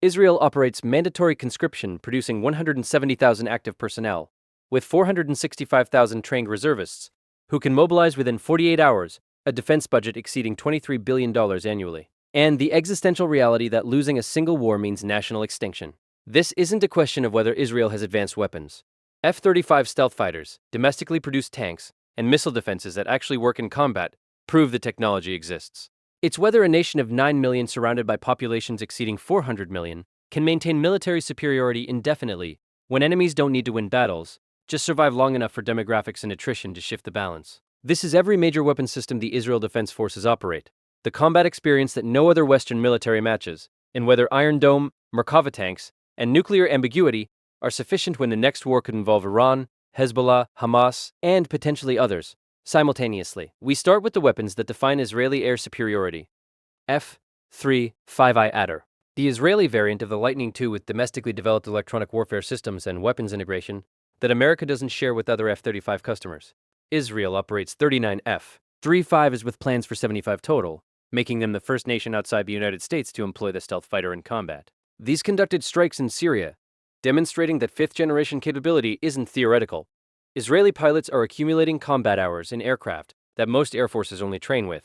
Israel operates mandatory conscription, producing 170,000 active personnel, with 465,000 trained reservists, who can mobilize within 48 hours, a defense budget exceeding $23 billion annually, and the existential reality that losing a single war means national extinction. This isn't a question of whether Israel has advanced weapons. F-35 stealth fighters, domestically produced tanks, and missile defenses that actually work in combat prove the technology exists. It's whether a nation of 9 million surrounded by populations exceeding 400 million can maintain military superiority indefinitely when enemies don't need to win battles, just survive long enough for demographics and attrition to shift the balance. This is every major weapon system the Israel Defense Forces operate, the combat experience that no other Western military matches, and whether Iron Dome, Merkava tanks, and nuclear ambiguity are sufficient when the next war could involve Iran, Hezbollah, Hamas, and potentially others. Simultaneously, we start with the weapons that define Israeli air superiority. F-35I Adir. The Israeli variant of the Lightning II with domestically developed electronic warfare systems and weapons integration that America doesn't share with other F-35 customers. Israel operates 39 F-35s with plans for 75 total, making them the first nation outside the United States to employ the stealth fighter in combat. These conducted strikes in Syria, demonstrating that fifth-generation capability isn't theoretical. Israeli pilots are accumulating combat hours in aircraft that most air forces only train with.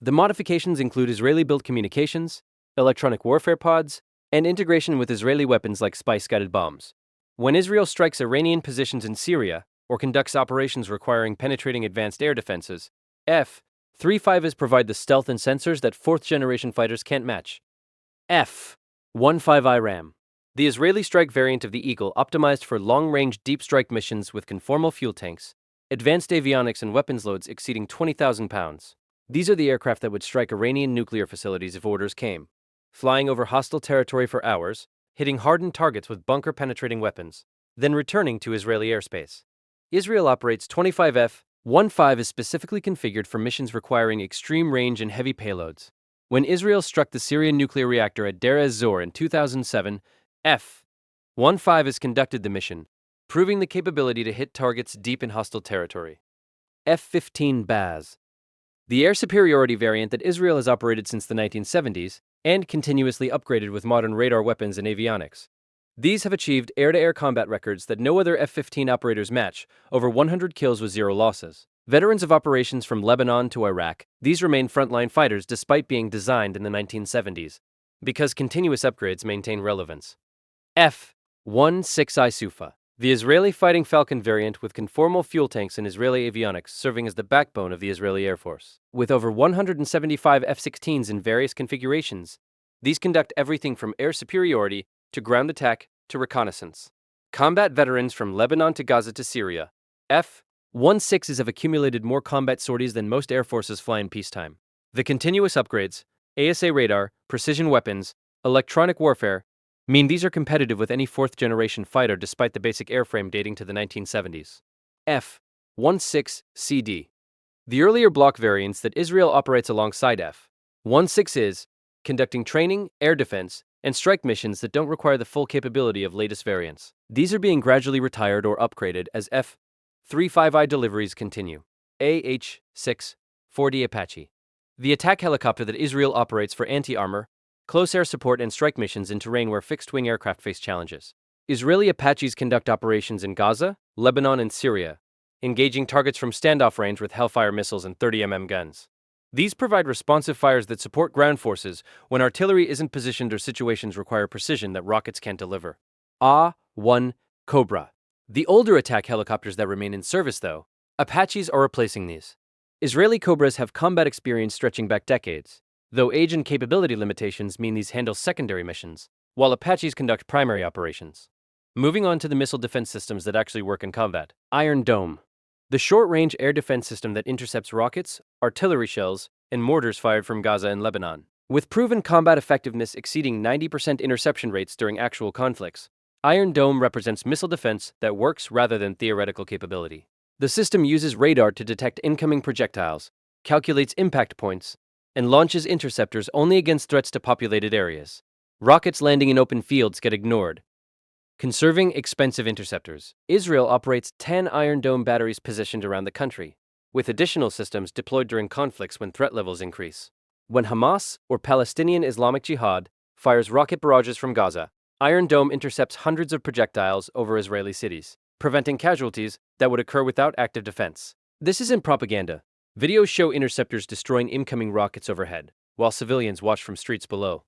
The modifications include Israeli-built communications, electronic warfare pods, and integration with Israeli weapons like spice-guided bombs. When Israel strikes Iranian positions in Syria or conducts operations requiring penetrating advanced air defenses, F-35s provide the stealth and sensors that fourth-generation fighters can't match. F-15I Ram. The Israeli strike variant of the Eagle optimized for long-range deep strike missions with conformal fuel tanks, advanced avionics and weapons loads exceeding 20,000 pounds. These are the aircraft that would strike Iranian nuclear facilities if orders came, flying over hostile territory for hours, hitting hardened targets with bunker-penetrating weapons, then returning to Israeli airspace. Israel operates 25 F-15 is specifically configured for missions requiring extreme range and heavy payloads. When Israel struck the Syrian nuclear reactor at Deir ez-Zor in 2007, F-15 has conducted the mission, proving the capability to hit targets deep in hostile territory. F-15 Baz. The air superiority variant that Israel has operated since the 1970s and continuously upgraded with modern radar weapons and avionics. These have achieved air-to-air combat records that no other F-15 operators match, over 100 kills with 0 losses. Veterans of operations from Lebanon to Iraq, these remain frontline fighters despite being designed in the 1970s, because continuous upgrades maintain relevance. F-16I Sufa. The Israeli Fighting Falcon variant with conformal fuel tanks and Israeli avionics serving as the backbone of the Israeli Air Force. With over 175 F-16s in various configurations, these conduct everything from air superiority to ground attack to reconnaissance. Combat veterans from Lebanon to Gaza to Syria, F-16s have accumulated more combat sorties than most air forces fly in peacetime. The continuous upgrades, ASA radar, precision weapons, electronic warfare, mean these are competitive with any fourth-generation fighter despite the basic airframe dating to the 1970s. F-16CD. The earlier block variants that Israel operates alongside F-16 is conducting training, air defense, and strike missions that don't require the full capability of latest variants. These are being gradually retired or upgraded as F-35I deliveries continue. AH-640 Apache. The attack helicopter that Israel operates for anti-armor, close air support and strike missions in terrain where fixed-wing aircraft face challenges. Israeli Apaches conduct operations in Gaza, Lebanon, and Syria, engaging targets from standoff range with Hellfire missiles and 30mm guns. These provide responsive fires that support ground forces when artillery isn't positioned or situations require precision that rockets can't deliver. A-1 Cobra. The older attack helicopters that remain in service, though, Apaches are replacing these. Israeli Cobras have combat experience stretching back decades, though age and capability limitations mean these handle secondary missions, while Apaches conduct primary operations. Moving on to the missile defense systems that actually work in combat. Iron Dome. The short-range air defense system that intercepts rockets, artillery shells, and mortars fired from Gaza and Lebanon. With proven combat effectiveness exceeding 90% interception rates during actual conflicts, Iron Dome represents missile defense that works rather than theoretical capability. The system uses radar to detect incoming projectiles, calculates impact points, and launches interceptors only against threats to populated areas. Rockets landing in open fields get ignored. Conserving expensive interceptors. Israel operates 10 Iron Dome batteries positioned around the country, with additional systems deployed during conflicts when threat levels increase. When Hamas or Palestinian Islamic Jihad fires rocket barrages from Gaza. Iron Dome intercepts hundreds of projectiles over Israeli cities, preventing casualties that would occur without active defense. This isn't propaganda. Videos show interceptors destroying incoming rockets overhead, while civilians watch from streets below.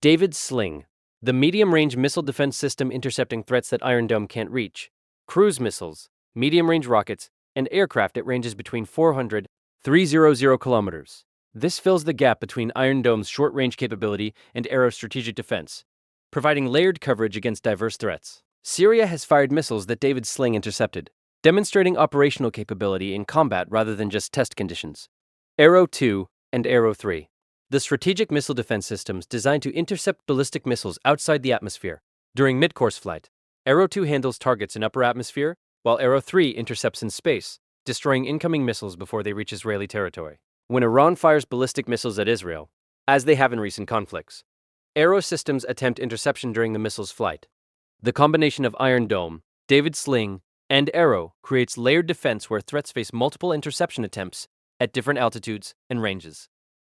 David's Sling, the medium-range missile defense system intercepting threats that Iron Dome can't reach. Cruise missiles, medium-range rockets, and aircraft at ranges between 400 and 300 kilometers. This fills the gap between Iron Dome's short-range capability and Arrow's strategic defense, providing layered coverage against diverse threats. Syria has fired missiles that David's Sling intercepted, demonstrating operational capability in combat rather than just test conditions. Arrow 2 and Arrow 3. The strategic missile defense systems designed to intercept ballistic missiles outside the atmosphere during mid-course flight. Arrow 2 handles targets in upper atmosphere, while Arrow 3 intercepts in space, destroying incoming missiles before they reach Israeli territory. When Iran fires ballistic missiles at Israel, as they have in recent conflicts, Arrow systems attempt interception during the missile's flight. The combination of Iron Dome, David's Sling, and Arrow creates layered defense where threats face multiple interception attempts at different altitudes and ranges.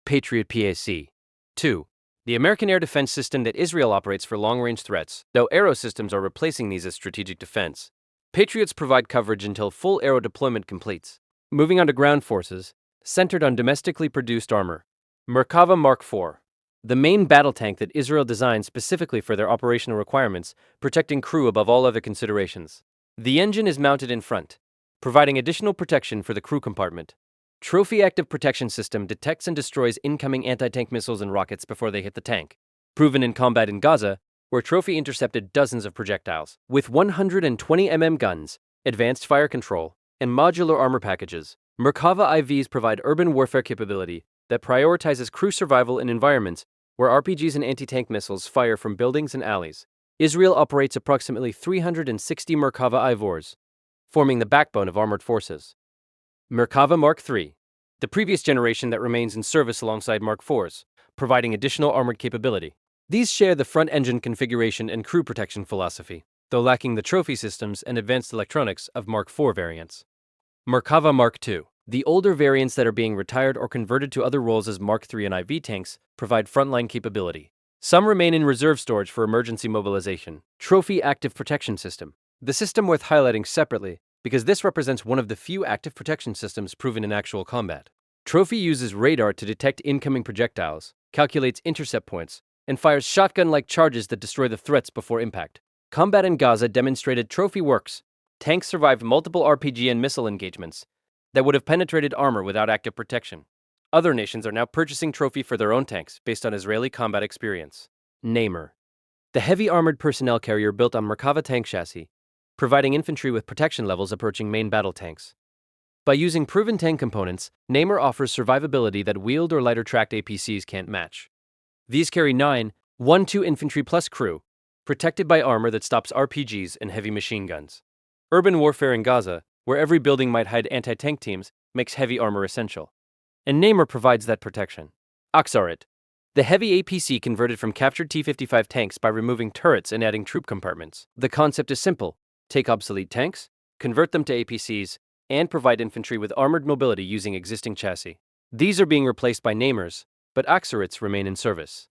Patriot PAC. 2. The American air defense system that Israel operates for long-range threats, though Arrow systems are replacing these as strategic defense. Patriots provide coverage until full Arrow deployment completes. Moving on to ground forces, centered on domestically produced armor. Merkava Mark IV. The main battle tank that Israel designed specifically for their operational requirements, protecting crew above all other considerations. The engine is mounted in front, providing additional protection for the crew compartment. Trophy Active Protection System detects and destroys incoming anti-tank missiles and rockets before they hit the tank. Proven in combat in Gaza, where Trophy intercepted dozens of projectiles. With 120 guns, advanced fire control, and modular armor packages, Merkava IVs provide urban warfare capability that prioritizes crew survival in environments where RPGs and anti-tank missiles fire from buildings and alleys. Israel operates approximately 360 Merkava IVs, forming the backbone of armored forces. Merkava Mark III, the previous generation that remains in service alongside Mark IVs, providing additional armored capability. These share the front engine configuration and crew protection philosophy, though lacking the trophy systems and advanced electronics of Mark IV variants. Merkava Mark II. The older variants that are being retired or converted to other roles as Mark III and IV tanks provide frontline capability. Some remain in reserve storage for emergency mobilization. Trophy Active Protection System. The system worth highlighting separately because this represents one of the few active protection systems proven in actual combat. Trophy uses radar to detect incoming projectiles, calculates intercept points, and fires shotgun-like charges that destroy the threats before impact. Combat in Gaza demonstrated Trophy works. Tanks survived multiple RPG and missile engagements that would have penetrated armor without active protection. Other nations are now purchasing Trophy for their own tanks based on Israeli combat experience. Namer. The heavy armored personnel carrier built on Merkava tank chassis, providing infantry with protection levels approaching main battle tanks. By using proven tank components, Namer offers survivability that wheeled or lighter-tracked APCs can't match. These carry 9.12 infantry plus crew, protected by armor that stops RPGs and heavy machine guns. Urban warfare in Gaza, where every building might hide anti-tank teams, makes heavy armor essential. And Namer provides that protection. Aksarit. The heavy APC converted from captured T-55 tanks by removing turrets and adding troop compartments. The concept is simple. Take obsolete tanks, convert them to APCs, and provide infantry with armored mobility using existing chassis. These are being replaced by Namers, but Aksarits remain in service.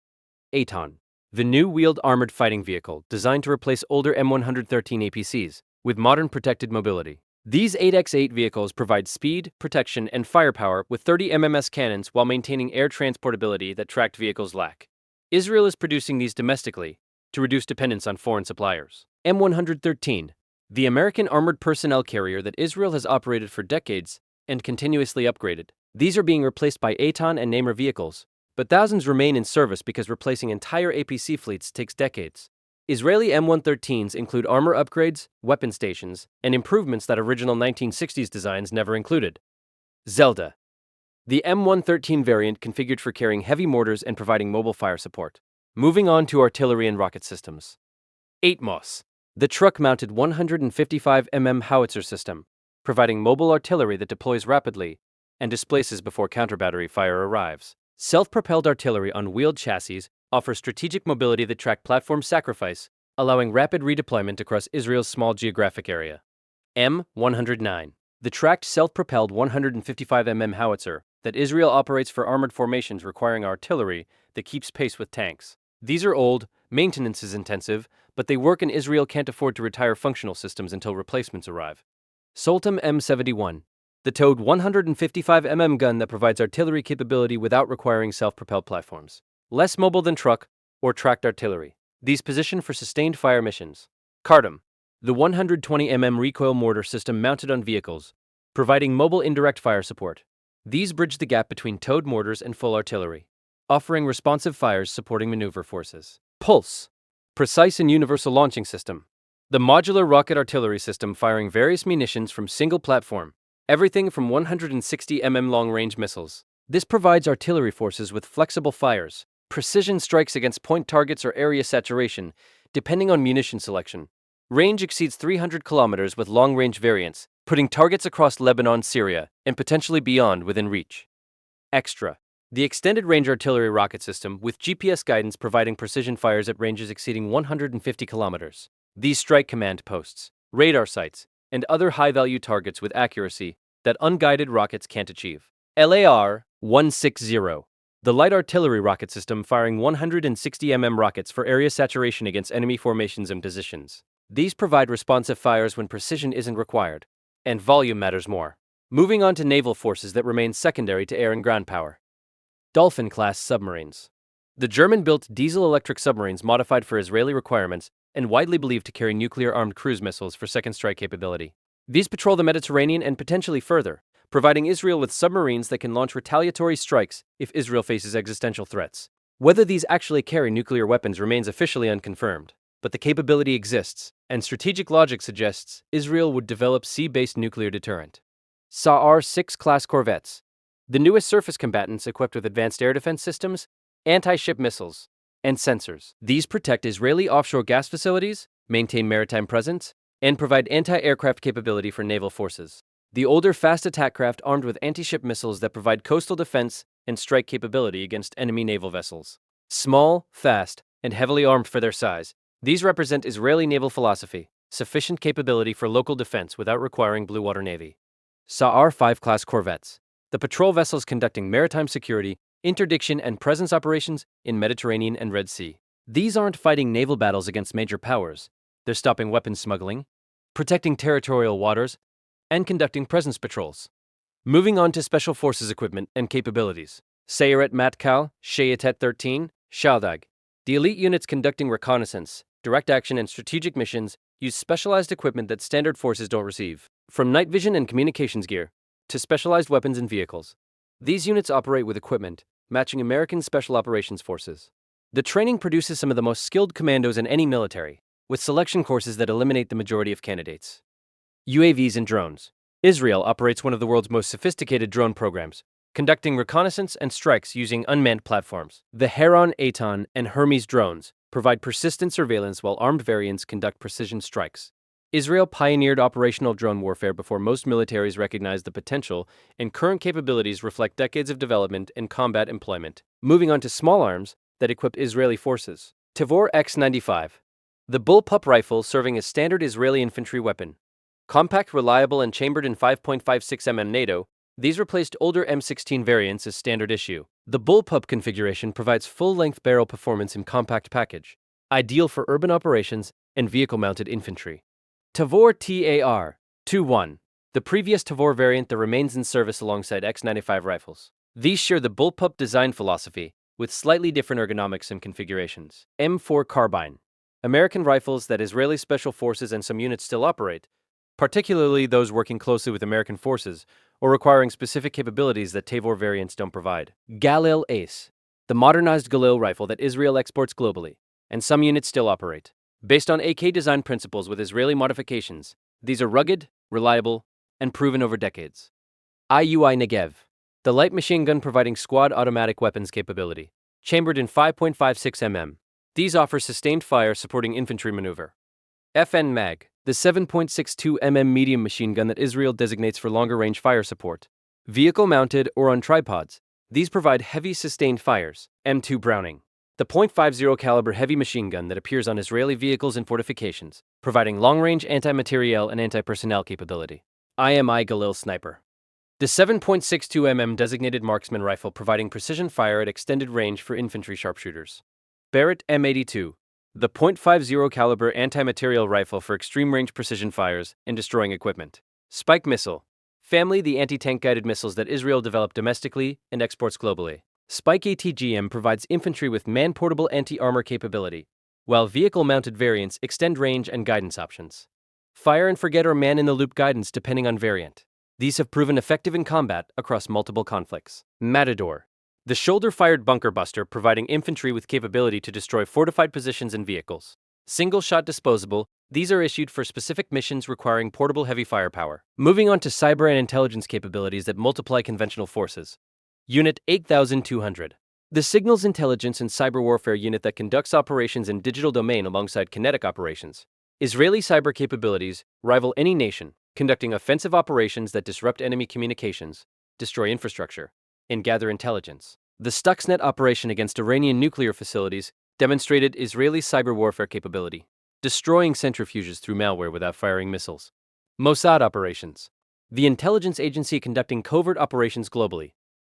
Aton. The new wheeled armored fighting vehicle designed to replace older M113 APCs with modern protected mobility. These 8x8 vehicles provide speed, protection, and firepower with 30 MMS cannons while maintaining air transportability that tracked vehicles lack. Israel is producing these domestically to reduce dependence on foreign suppliers. M113, the American armored personnel carrier that Israel has operated for decades and continuously upgraded. These are being replaced by Aton and Namer vehicles, but thousands remain in service because replacing entire APC fleets takes decades. Israeli M113s include armor upgrades, weapon stations, and improvements that original 1960s designs never included. Zelda. The M113 variant configured for carrying heavy mortars and providing mobile fire support. Moving on to artillery and rocket systems. 8MOS. The truck-mounted 155 howitzer system, providing mobile artillery that deploys rapidly and displaces before counter-battery fire arrives. Self-propelled artillery on wheeled chassis offers strategic mobility that track platform sacrifice, allowing rapid redeployment across Israel's small geographic area. M109. The tracked self-propelled 155 howitzer that Israel operates for armored formations requiring artillery that keeps pace with tanks. These are old, maintenance is intensive, but they work and Israel can't afford to retire functional systems until replacements arrive. Soltam M71, the towed 155 gun that provides artillery capability without requiring self-propelled platforms. Less mobile than truck or tracked artillery. These position for sustained fire missions. Cardam, the 120 recoil mortar system mounted on vehicles, providing mobile indirect fire support. These bridge the gap between towed mortars and full artillery, offering responsive fires supporting maneuver forces. Pulse, precise and universal launching system. The modular rocket artillery system firing various munitions from single platform, everything from 160 long-range missiles. This provides artillery forces with flexible fires, precision strikes against point targets or area saturation, depending on munition selection. Range exceeds 300 kilometers with long-range variants, putting targets across Lebanon, Syria, and potentially beyond within reach. Extra, the extended range artillery rocket system with GPS guidance providing precision fires at ranges exceeding 150 kilometers. These strike command posts, radar sites, and other high-value targets with accuracy that unguided rockets can't achieve. LAR-160, the light artillery rocket system firing 160 rockets for area saturation against enemy formations and positions. These provide responsive fires when precision isn't required, and volume matters more. Moving on to naval forces that remain secondary to air and ground power. Dolphin-class submarines. The German-built diesel-electric submarines modified for Israeli requirements and widely believed to carry nuclear-armed cruise missiles for second strike capability. These patrol the Mediterranean and potentially further, providing Israel with submarines that can launch retaliatory strikes if Israel faces existential threats. Whether these actually carry nuclear weapons remains officially unconfirmed, but the capability exists, and strategic logic suggests Israel would develop sea-based nuclear deterrent. Sa'ar-6 class corvettes, the newest surface combatants equipped with advanced air defense systems, anti-ship missiles, and sensors. These protect Israeli offshore gas facilities, maintain maritime presence, and provide anti-aircraft capability for naval forces. The older fast attack craft armed with anti-ship missiles that provide coastal defense and strike capability against enemy naval vessels. Small, fast, and heavily armed for their size, these represent Israeli naval philosophy, sufficient capability for local defense without requiring blue water navy. Sa'ar-5 class corvettes, the patrol vessels conducting maritime security, interdiction, and presence operations in Mediterranean and Red Sea. These aren't fighting naval battles against major powers. They're stopping weapons smuggling, protecting territorial waters, and conducting presence patrols. Moving on to special forces equipment and capabilities. Sayeret Matkal, Shayetet 13, Shaldag. The elite units conducting reconnaissance, direct action, and strategic missions use specialized equipment that standard forces don't receive. From night vision and communications gear to specialized weapons and vehicles, these units operate with equipment matching American Special Operations Forces. The training produces some of the most skilled commandos in any military, with selection courses that eliminate the majority of candidates. UAVs and drones. Israel operates one of the world's most sophisticated drone programs, conducting reconnaissance and strikes using unmanned platforms. The Heron, Eitan, and Hermes drones provide persistent surveillance while armed variants conduct precision strikes. Israel pioneered operational drone warfare before most militaries recognized the potential, and current capabilities reflect decades of development and combat employment. Moving on to small arms that equipped Israeli forces. Tavor X-95, the bullpup rifle serving as standard Israeli infantry weapon. Compact, reliable, and chambered in 5.56 NATO, these replaced older M16 variants as standard issue. The bullpup configuration provides full-length barrel performance in compact package, ideal for urban operations and vehicle-mounted infantry. Tavor TAR-21, the previous Tavor variant that remains in service alongside X-95 rifles. These share the bullpup design philosophy, with slightly different ergonomics and configurations. M4 Carbine, American rifles that Israeli Special Forces and some units still operate, particularly those working closely with American forces or requiring specific capabilities that Tavor variants don't provide. Galil Ace, the modernized Galil rifle that Israel exports globally, and some units still operate. Based on AK design principles with Israeli modifications, these are rugged, reliable, and proven over decades. IUI Negev, the light machine gun providing squad automatic weapons capability, chambered in 5.56 These offer sustained fire supporting infantry maneuver. FN Mag, the 7.62 medium machine gun that Israel designates for longer-range fire support. Vehicle-mounted or on tripods, these provide heavy sustained fires. M2 Browning, the .50 caliber heavy machine gun that appears on Israeli vehicles and fortifications, providing long-range anti-materiel and anti-personnel capability. IMI Galil Sniper, the 7.62 designated marksman rifle providing precision fire at extended range for infantry sharpshooters. Barrett M82, the .50 caliber anti-materiel rifle for extreme-range precision fires and destroying equipment. Spike missile, family the anti-tank guided missiles that Israel developed domestically and exports globally. Spike ATGM provides infantry with man-portable anti-armor capability, while vehicle-mounted variants extend range and guidance options. Fire and forget or man-in-the-loop guidance depending on variant. These have proven effective in combat across multiple conflicts. Matador, the shoulder-fired bunker buster providing infantry with capability to destroy fortified positions and vehicles. Single-shot disposable, these are issued for specific missions requiring portable heavy firepower. Moving on to cyber and intelligence capabilities that multiply conventional forces. Unit 8200. The signals intelligence and cyber warfare unit that conducts operations in digital domain alongside kinetic operations. Israeli cyber capabilities rival any nation, conducting offensive operations that disrupt enemy communications, destroy infrastructure, and gather intelligence. The Stuxnet operation against Iranian nuclear facilities demonstrated Israeli cyber warfare capability, destroying centrifuges through malware without firing missiles. Mossad operations. The intelligence agency conducting covert operations globally.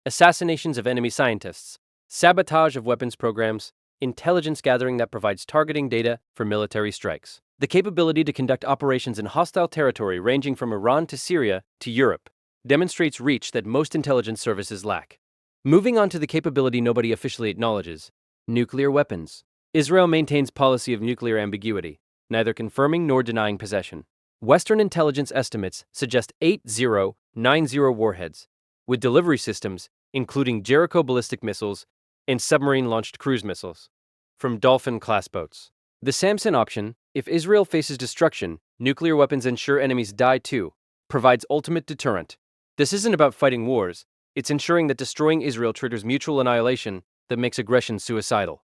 Assassinations of enemy scientists, sabotage of weapons programs, intelligence gathering that provides targeting data for military strikes. The capability to conduct operations in hostile territory ranging from Iran to Syria to Europe demonstrates reach that most intelligence services lack. Moving on to the capability nobody officially acknowledges, nuclear weapons. Israel maintains policy of nuclear ambiguity, neither confirming nor denying possession. Western intelligence estimates suggest 8090 warheads, with delivery systems including Jericho ballistic missiles and submarine-launched cruise missiles from Dolphin-class boats. The Samson option, if Israel faces destruction, nuclear weapons ensure enemies die too, provides ultimate deterrent. This isn't about fighting wars, it's ensuring that destroying Israel triggers mutual annihilation that makes aggression suicidal.